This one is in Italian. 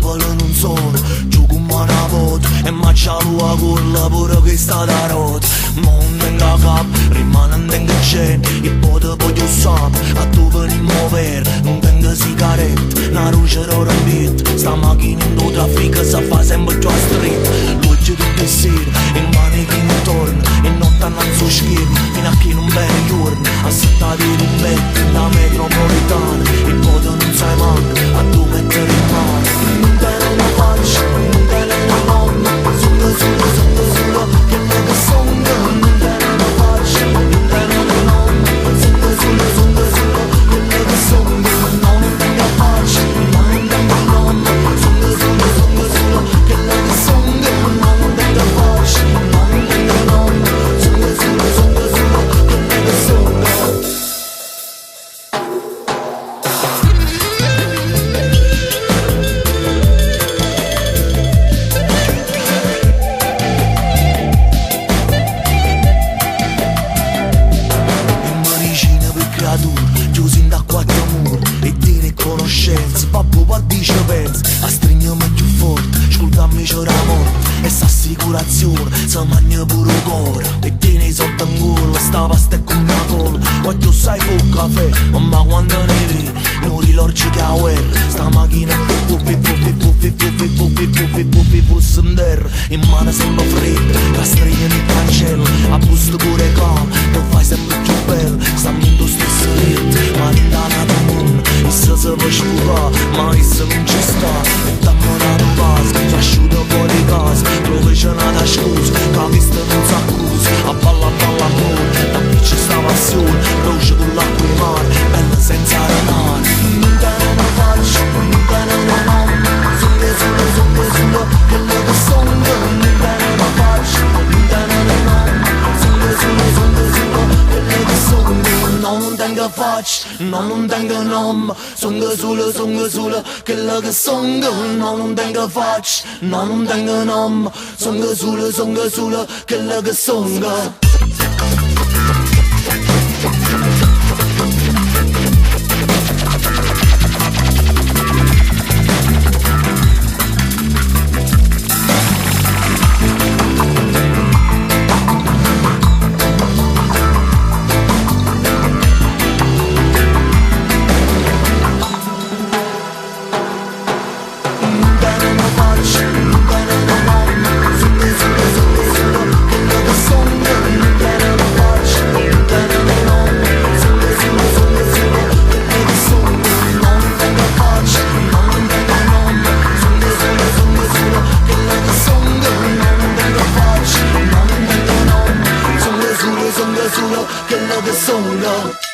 Napoli non sono, gioco un monopoto e maccia l'ua colla pure che sta da rota. Non tengo cap, rimane non tengo gente, il pote poi io sapo, a dove ne muovere, non tengo sigarette, una luce d'oro in bit, sta macchina in traffico si fa sempre più a street. Luce di pensiero, in mani che non torna, e notte annanzo schermo, fino a che non bene giorni, assettati in betto, la metropolitana, il pote non sai manco, a tu mettere in mano. Non te ne faccio, non te ne nonna, solo, che ne che songa. Non te ne faccio, non te ne nonna, solo, che ne che songa. No, non te ne faccio, no, non te ne nonna, solo, che ne che songa. No, non te ne faccio, no, non te ne nonna, solo, che ne che songa. Chiusi in da quattro mura e dire conoscenza, babbo qua dice pensa, a stringermi più forte, ascoltammi c'è la morte e s'assicurazione, se mangia pure il cuore e tieni sotto ancora, sta pasta è come una cola, quando sai fu caffè, ma quando ne vedi, non rilorgi che a guerra, sta macchina puffi, fosse in terra, in mano sempre fredda, castriglia nel cancello, a busto pure calma, lo fai sempre più bello, sta in stesso letto, ma lontana da mondo, e se può sfugare, ma essa non ci sta, e dammi una base, ti asciuto fuori casa, dove c'è una scusa, che la vista non s'accusa, a balla amore, da qui c'è sta passione, croce con l'acqua e mare, bella senza renare. Non te ne faccio, non te ne nonna, solo, che le che songa. Non te ne faccio, non te ne nonna, solo, che le che songa. No, non tengo faccia, no, non tengo nome, songa solo, che le che songa. No, non tengo faccia, no, non tengo nome, songa solo, che le che songa. Che la che songa.